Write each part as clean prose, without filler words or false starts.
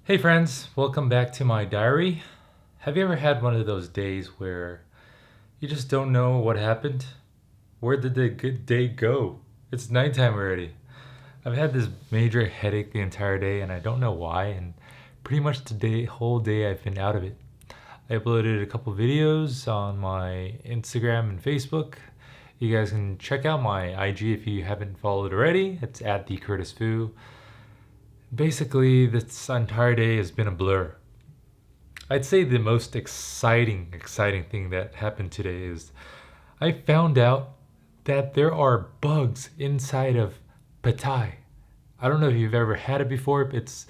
Hey friends, welcome back to my diary. Have you ever had one of those days where you just don't know what happened? Where did the good day go? It's nighttime already. I've had this major headache the entire day and I don't know why, and pretty much whole day I've been out of it. I uploaded a couple videos on my Instagram and Facebook. You guys can check out my IG if you haven't followed already. It's at the Curtis Fu. Basically, this entire day has been a blur. I'd say the most exciting thing that happened today is I found out that there are bugs inside of Patai. I don't know if you've ever had it before. It's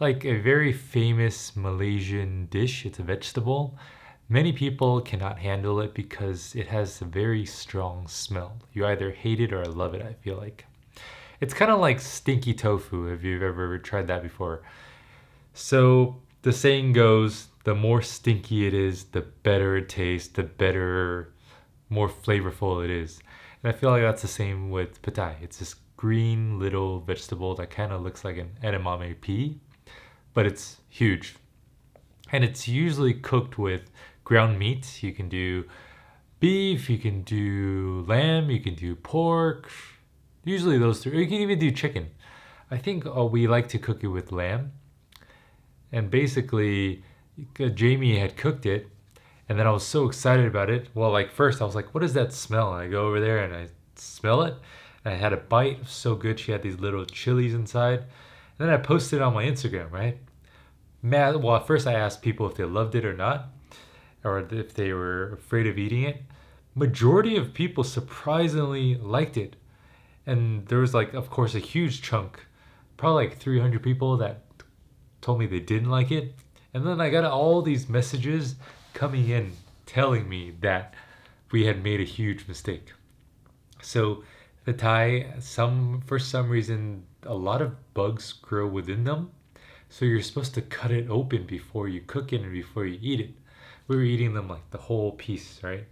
like a very famous Malaysian dish. It's a vegetable. Many people cannot handle it because it has a very strong smell. You either hate it or love it, I feel like. It's kind of like stinky tofu if you've ever tried that before. So the saying goes, the more stinky it is, the better it tastes, the better, more flavorful it is. And I feel like that's the same with patai. It's this green little vegetable that kind of looks like an edamame pea, but it's huge. And it's usually cooked with ground meat. You can do beef, you can do lamb, you can do pork. Usually those three. Or you can even do chicken. I think we like to cook it with lamb. And basically, Jamie had cooked it, and then I was so excited about it. Well, like first I was like, "What is that smell?" And I go over there and I smell it. And I had a bite. It was so good. She had these little chilies inside. And then I posted it on my Instagram, right? Well, at first I asked people if they loved it or not, or if they were afraid of eating it. Majority of people surprisingly liked it, and there was like, of course, a huge chunk, probably like 300 people that told me they didn't like it. And then I got all these messages coming in telling me that we had made a huge mistake. So the Thai, for some reason, a lot of bugs grow within them. So you're supposed to cut it open before you cook it and before you eat it. We were eating them like the whole piece, right?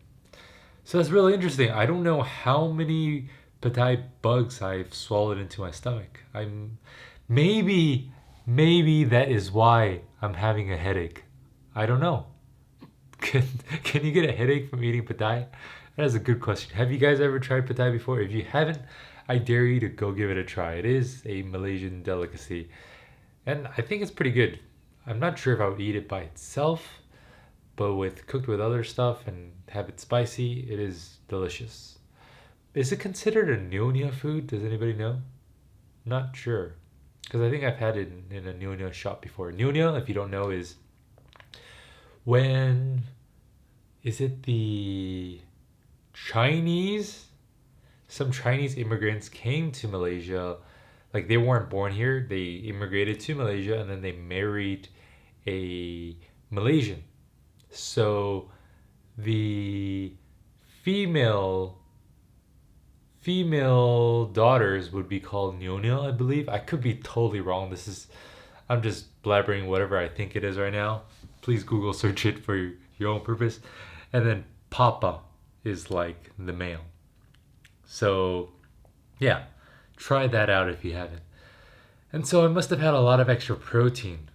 So that's really interesting. I don't know how many Patai bugs I've swallowed into my stomach. Maybe maybe that is why I'm having a headache. I don't know. Can can you get a headache from eating Patai? That is a good question. Have you guys ever tried Patai before? If you haven't, I dare you to go give it a try. It is a Malaysian delicacy, and I think it's pretty good. I'm not sure if I would eat it by itself, but with cooked with other stuff and have it spicy, it is delicious. Is it considered a nyonya food? Does anybody know? Not sure. Because I think I've had it in a nyonya shop before. Nyonya, if you don't know, is when is it the Chinese? Some Chinese immigrants came to Malaysia. Like they weren't born here. They immigrated to Malaysia and then they married a Malaysian. So the female female daughters would be called nyonya, I believe. I could be totally wrong. I'm just blabbering whatever I think it is right now. Please Google search it for your own purpose. And then papa is like the male. So, yeah, try that out if you haven't. And so I must have had a lot of extra protein,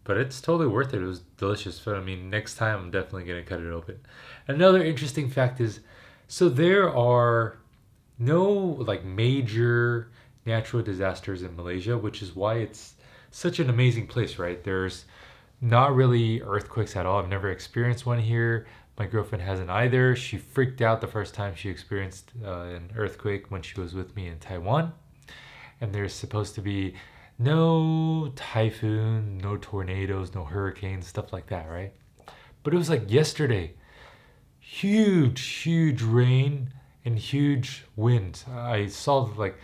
but it's totally worth it. It was delicious. But I mean, next time I'm definitely gonna cut it open. Another interesting fact is, so there are no like major natural disasters in Malaysia, which is why it's such an amazing place, right? There's not really earthquakes at all. I've never experienced one here. My girlfriend hasn't either. She freaked out the first time she experienced an earthquake when she was with me in Taiwan. And there's supposed to be no typhoon, no tornadoes, no hurricanes, stuff like that, right? But it was like yesterday. Huge rain and huge wind. I saw like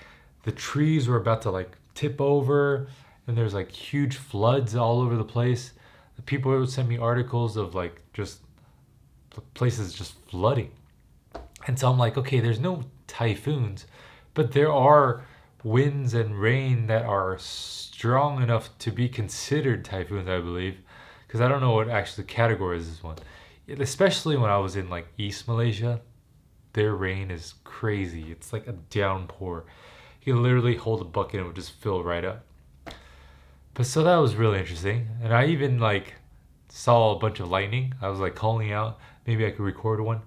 the trees were about to like tip over and there's like huge floods all over the place. The people would send me articles of like just places just flooding. And so I'm like, okay, there's no typhoons, but there are winds and rain that are strong enough to be considered typhoons, I believe. Because I don't know what actually categorizes this one. Especially when I was in like East Malaysia, their rain is crazy. It's like a downpour. You can literally hold a bucket and it would just fill right up. But so that was really interesting. And I even like saw a bunch of lightning. I was like calling out, maybe I could record one.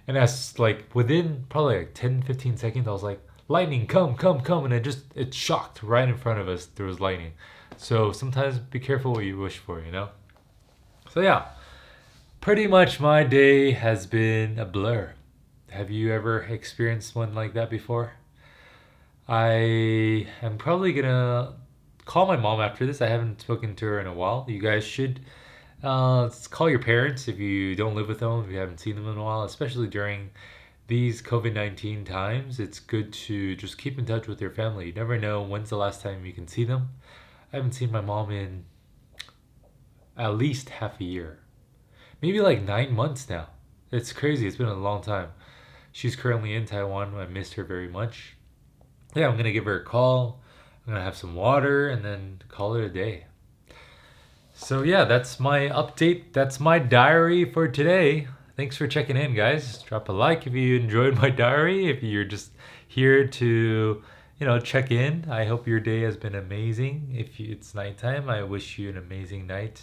And that's like within probably like 10, 15 seconds, I was like, lightning, come, come, come. And it shocked right in front of us. There was lightning. So sometimes be careful what you wish for, you know? So yeah, pretty much my day has been a blur. Have you ever experienced one like that before? I am probably gonna call my mom after this. I haven't spoken to her in a while. You guys should call your parents if you don't live with them, if you haven't seen them in a while, especially during these COVID 19 times. It's good to just keep in touch with your family. You never know when's the last time you can see them. I haven't seen my mom in at least half a year, maybe like 9 months now. It's crazy. It's been a long time. She's currently in Taiwan. I missed her very much. Yeah, I'm gonna give her a call. I'm gonna have some water and then call it a day. So yeah, that's my update. That's my diary for today. Thanks for checking in, guys. Drop a like if you enjoyed my diary. If you're just here to, check in. I hope your day has been amazing. If it's nighttime, I wish you an amazing night.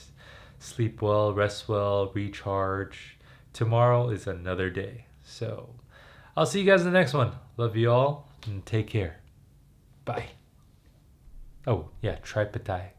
Sleep well, rest well, recharge. Tomorrow is another day. So I'll see you guys in the next one. Love you all and take care. Bye. Oh, yeah, try Patai.